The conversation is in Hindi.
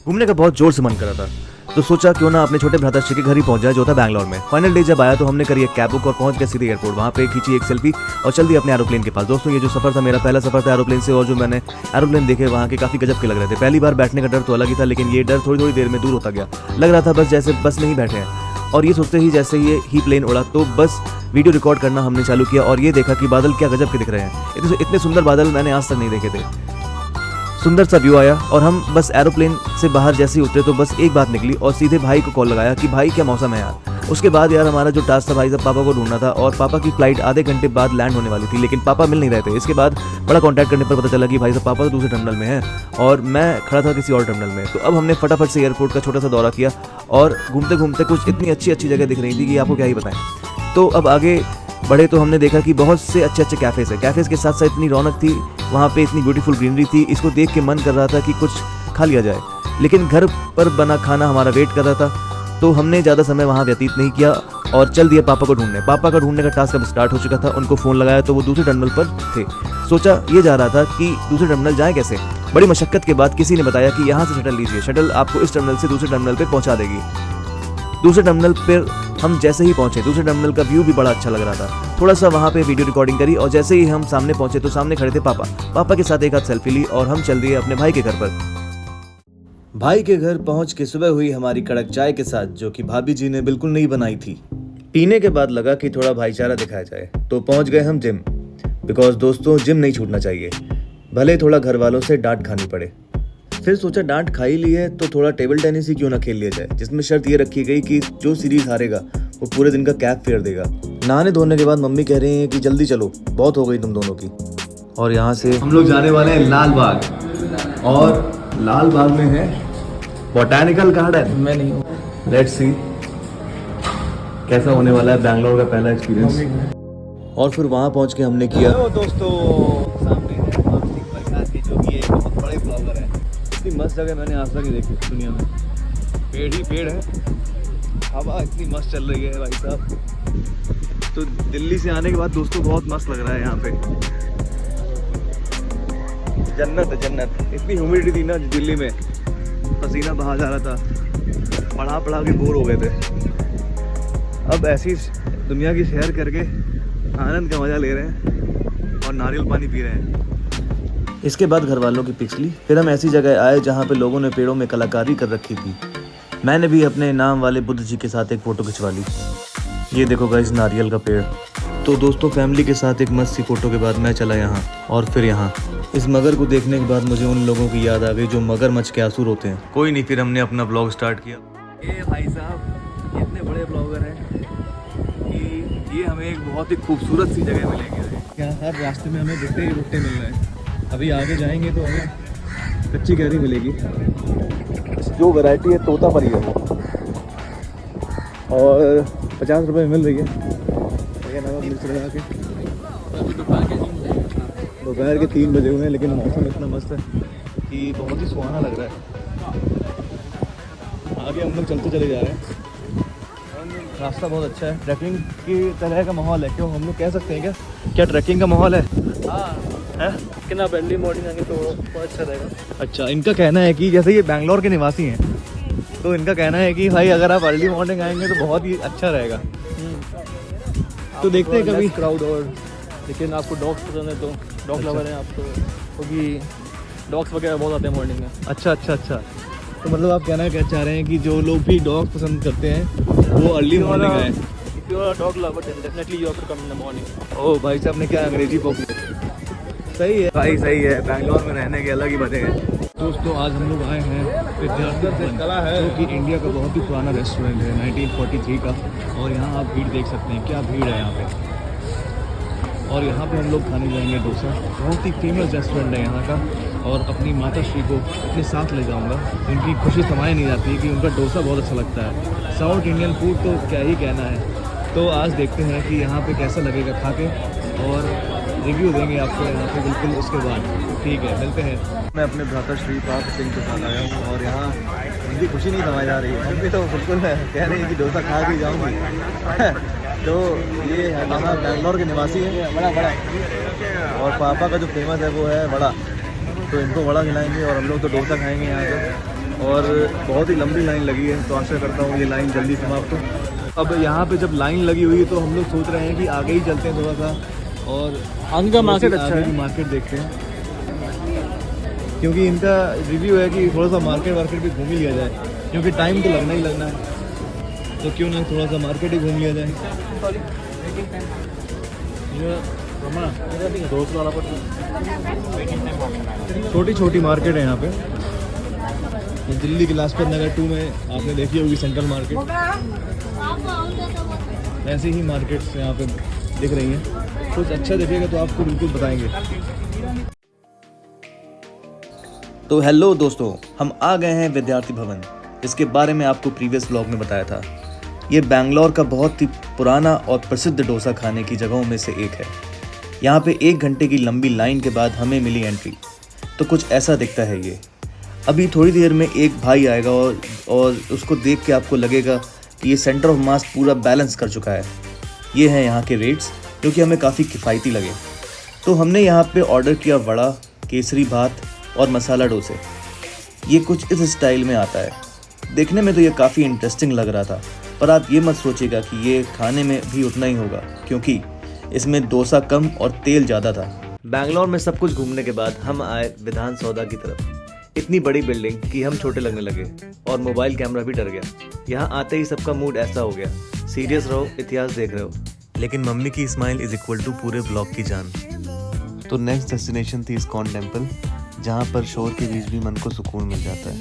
घूमने का बहुत जोर से मन कर रहा था, तो सोचा क्यों ना अपने छोटे भ्राताश्री के घर ही पहुंच जाए जो था बैंगलोर में। फाइनल डे जब आया तो हमने करी एक कैब बुक और पहुंच गए सीधे एयरपोर्ट। वहां पे खींची एक सेल्फी और चल दी अपने एरोप्लेन के पास। दोस्तों ये जो सफर था मेरा पहला सफर था एरोप्लेन से, और जो मैंने एरोप्लेन देखे वहाँ के काफ़ी गजब के लग रहे थे। पहली बार बैठने का डर तो अलग ही था, लेकिन ये डर थोड़ी थोड़ी देर में दूर होता गया। लग रहा था बस जैसे बस में ही बैठे हैं। और ये सोचते ही जैसे ही प्लेन उड़ा तो बस वीडियो रिकॉर्ड करना हमने चालू किया और ये देखा कि बादल क्या गजब के दिख रहे हैं। इतने सुंदर बादल मैंने आज तक नहीं देखे थे। सुंदर सा व्यू आया और हम बस एरोप्लेन से बाहर जैसे ही उतरे तो बस एक बात निकली और सीधे भाई को कॉल लगाया कि भाई क्या मौसम है यार। उसके बाद यार हमारा जो टास्क था भाई साहब पापा को ढूंढना था, और पापा की फ्लाइट आधे घंटे बाद लैंड होने वाली थी, लेकिन पापा मिल नहीं रहे थे। इसके बाद बड़ा कांटेक्ट करने पर पता चला कि भाई साहब पापा तो दूसरे टर्मिनल में हैं और मैं खड़ा था किसी और टर्मिनल में। तो अब हमने फटाफट से एयरपोर्ट का छोटा सा दौरा किया और घूमते घूमते कुछ इतनी अच्छी अच्छी जगह दिख रही थी कि आपको क्या ही बताएं। तो अब आगे बढ़े तो हमने देखा कि बहुत से अच्छे अच्छे कैफ़ेज़ है। कैफ़ेज़ के साथ साथ इतनी रौनक थी वहाँ पे, इतनी ब्यूटीफुल ग्रीनरी थी, इसको देख के मन कर रहा था कि कुछ खा लिया जाए। लेकिन घर पर बना खाना हमारा वेट कर रहा था, तो हमने ज़्यादा समय वहाँ व्यतीत नहीं किया और चल दिया पापा को ढूंढने। पापा का ढूंढने का टास्क अब स्टार्ट हो चुका था। उनको फ़ोन लगाया तो वो दूसरे टर्मिनल पर थे। सोचा ये जा रहा था कि दूसरे टर्मिनल जाए कैसे। बड़ी मशक्क़त के बाद किसी ने बताया कि यहाँ से शटल लीजिए, शटल आपको इस टर्मिनल से दूसरे टर्मिनल पर पहुँचा देगी। दूसरे टर्मिनल पर हम जैसे ही पहुंचे, दूसरे टर्मिनल का व्यू भी बड़ा अच्छा लग रहा था। थोड़ा सा वहाँ पे वीडियो रिकॉर्डिंग करी और जैसे ही हम सामने पहुंचे तो सामने खड़े थे पापा। पापा के साथ एक हाथ सेल्फी ली और हम चल दिए अपने भाई के घर पर। भाई के घर पहुंच के सुबह हुई हमारी कड़क चाय के साथ, जो कि भाभी जी ने बिल्कुल नहीं बनाई थी। पीने के बाद लगा कि थोड़ा भाईचारा दिखाया जाए, तो पहुंच गए हम जिम। बिकॉज दोस्तों जिम नहीं छूटना चाहिए, भले थोड़ा घर वालों से डांट खानी पड़े। फिर सोचा डांट खा ही ली है तो थोड़ा टेबल टेनिस ही क्यों ना खेल लिया जाए, जिसमें शर्त ये रखी गई कि जो सीरीज हारेगा वो पूरे दिन का कैप फेयर देगा। नहाने धोने के बाद मम्मी कह रही हैं कि जल्दी चलो, बहुत हो गई तुम दोनों की। और यहाँ से हम लोग जाने वाले हैं लाल बाग, और लाल बाग में है बोटैनिकल गार्डन। मैं नहीं हूँ, लेट्स सी कैसा होने वाला है बैंगलोर का पहला एक्सपीरियंस। और फिर वहाँ पहुँच के हमने किया। दोस्तों सामने है मानसिक प्रकाश की, जो कि एक बहुत बड़े ब्लॉगर है। इतनी मस्त जगह मैंने आज तक नहीं देखी दुनिया में। पेड़ ही पेड़ है, हवा इतनी मस्त चल रही है भाई साहब। तो दिल्ली से आने के बाद दोस्तों बहुत मस्त लग रहा है यहाँ पे। जन्नत है जन्नत। इतनी ह्यूमिडिटी थी ना दिल्ली में, पसीना बहा जा रहा था, पढ़ा पढ़ा के बोर हो गए थे। अब ऐसी दुनिया की सैर करके आनंद का मजा ले रहे हैं और नारियल पानी पी रहे हैं। इसके बाद घर वालों की पिक्स ली। फिर हम ऐसी जगह आए जहाँ पे लोगों ने पेड़ों में कलाकारी कर रखी थी। मैंने भी अपने नाम वाले बुद्ध जी के साथ एक फ़ोटो खिंचवा ली। ये देखो गाइस नारियल का पेड़। तो दोस्तों फैमिली के साथ एक मस्त सी फ़ोटो के बाद मैं चला यहाँ, और फिर यहाँ इस मगर को देखने के बाद मुझे उन लोगों की याद आ गई जो मगरमच्छ के आंसू रोते हैं। कोई नहीं, फिर हमने अपना ब्लॉग स्टार्ट किया। ये भाई साहब इतने बड़े ब्लॉगर हैं कि ये हमें एक बहुत ही खूबसूरत सी जगह मिलेगी। क्या हर रास्ते में हमें भुट्टे ही भुट्टे मिल रहे हैं। अभी आगे जाएंगे तो हमें कच्ची कैरी मिलेगी। जो वैरायटी है तोता परी है और 50 रुपये मिल रही है। मिर्च लगा के दोपहर के 3 बजे हुए हैं, लेकिन मौसम इतना मस्त है कि बहुत ही सुहाना लग रहा है। आगे हम लोग चलते चले जा रहे हैं। रास्ता बहुत अच्छा है, ट्रैकिंग की तरह का माहौल है। क्यों, हम लोग कह सकते हैं क्या ट्रैकिंग का माहौल है? हाँ, लेकिन आप अर्ली मॉर्निंग आएंगे तो बहुत अच्छा रहेगा। अच्छा, इनका कहना है कि जैसे ये बैंगलोर के निवासी हैं, तो इनका कहना है कि भाई अगर आप अर्ली मॉर्निंग आएंगे तो बहुत ही अच्छा रहेगा। तो देखते हैं कभी क्राउड। और लेकिन आपको डॉग्स पसंद है तो डॉग लवर हैं आप तो, क्योंकि डॉग्स वगैरह बहुत आते हैं मॉर्निंग में। अच्छा। तो मतलब आप कहना क्या चाह रहे हैं कि जो लोग भी डॉग पसंद करते हैं वो अर्ली मॉर्निंग आए। If you are a dog lover then definitely you have to come in the morning. Oh भाई साहब ने क्या अंग्रेजी पॉप। सही है भाई, सही है। बैंगलोर में रहने के अलग ही मजे हैं। दोस्तों आज हम लोग आए हैं कला है, जो कि इंडिया का बहुत ही पुराना रेस्टोरेंट है 1943 का। और यहाँ आप भीड़ देख सकते हैं, क्या भीड़ है यहाँ पे। और यहाँ पे हम लोग खाने जाएंगे डोसा। बहुत ही फेमस रेस्टोरेंट है यहाँ का। और अपनी माता श्री को अपने साथ ले जाऊँगा। उनकी खुशी समाई नहीं जाती है कि उनका डोसा बहुत अच्छा लगता है। साउथ इंडियन फूड तो क्या ही कहना है। तो आज देखते हैं कि यहाँ पे कैसा लगेगा खा के, और रिव्यू देंगे आपको यहाँ पे बिल्कुल उसके बाद। ठीक है, मिलते हैं। मैं अपने भ्राता श्री पाप सिंह के साथ आया हूँ और यहाँ उनकी खुशी नहीं समाई जा रही है। मम्मी तो बिल्कुल कह रही है कि डोसा खा के जाऊँगी। तो ये यहाँ बैंगलोर के निवासी हैं, बड़ा। और पापा का जो फेमस है वो है बड़ा, तो इनको बड़ा खिलाएंगे और हम लोग तो डोसा खाएंगे यहाँ पे। और बहुत ही लंबी लाइन लगी है, तो आशा करता हूँ ये लाइन जल्दी समाप्त हो। अब यहाँ पे जब लाइन लगी हुई है तो हम लोग सोच रहे हैं कि आगे ही चलते हैं थोड़ा सा और आगे का मार्केट अच्छा आगे है। की मार्केट देखते हैं, क्योंकि इनका रिव्यू है कि थोड़ा सा मार्केट भी घूम ही लिया जाए, क्योंकि टाइम तो लगना ही लगना है, तो क्यों ना थोड़ा सा मार्केट ही घूम लिया जाए। छोटी छोटी मार्केट है यहाँ पे। ये दिल्ली के लाजपत नगर 2 में आपने देखी होगी सेंट्रल मार्केट, ऐसी ही मार्केट्स यहाँ पे दिख रही हैं। कुछ अच्छा दिखेगा तो आपको बिल्कुल बताएंगे। तो हेलो दोस्तों, हम आ गए हैं विद्यार्थी भवन, जिसके बारे में आपको प्रीवियस ब्लॉग में बताया था। ये बैंगलोर का बहुत ही पुराना और प्रसिद्ध डोसा खाने की जगहों में से एक है। यहाँ पे 1 घंटे की लंबी लाइन के बाद हमें मिली एंट्री, तो कुछ ऐसा दिखता है ये। अभी थोड़ी देर में एक भाई आएगा और उसको देख के आपको लगेगा कि ये सेंटर ऑफ मास पूरा बैलेंस कर चुका है। ये हैं यहाँ के रेट्स, जो कि हमें काफ़ी किफ़ायती लगे। तो हमने यहाँ पे ऑर्डर किया वड़ा, केसरी भात और मसाला डोसे। ये कुछ इस स्टाइल में आता है। देखने में तो ये काफ़ी इंटरेस्टिंग लग रहा था, पर आप ये मत सोचिएगा कि ये खाने में भी उतना ही होगा, क्योंकि इसमें डोसा कम और तेल ज़्यादा था। बैंगलोर में सब कुछ घूमने के बाद हम आए विधान सौदा की तरफ। इतनी बड़ी बिल्डिंग कि हम छोटे लगने लगे और मोबाइल कैमरा भी डर गया। यहाँ आते ही सबका मूड ऐसा हो गया, सीरियस रहो, इतिहास देख रहे हो। लेकिन मम्मी की स्माइल इज इक्वल टू पूरे ब्लॉग की जान। तो नेक्स्ट डेस्टिनेशन थी इस्कॉन टेम्पल, जहाँ पर शोर के बीच भी मन को सुकून मिल जाता है।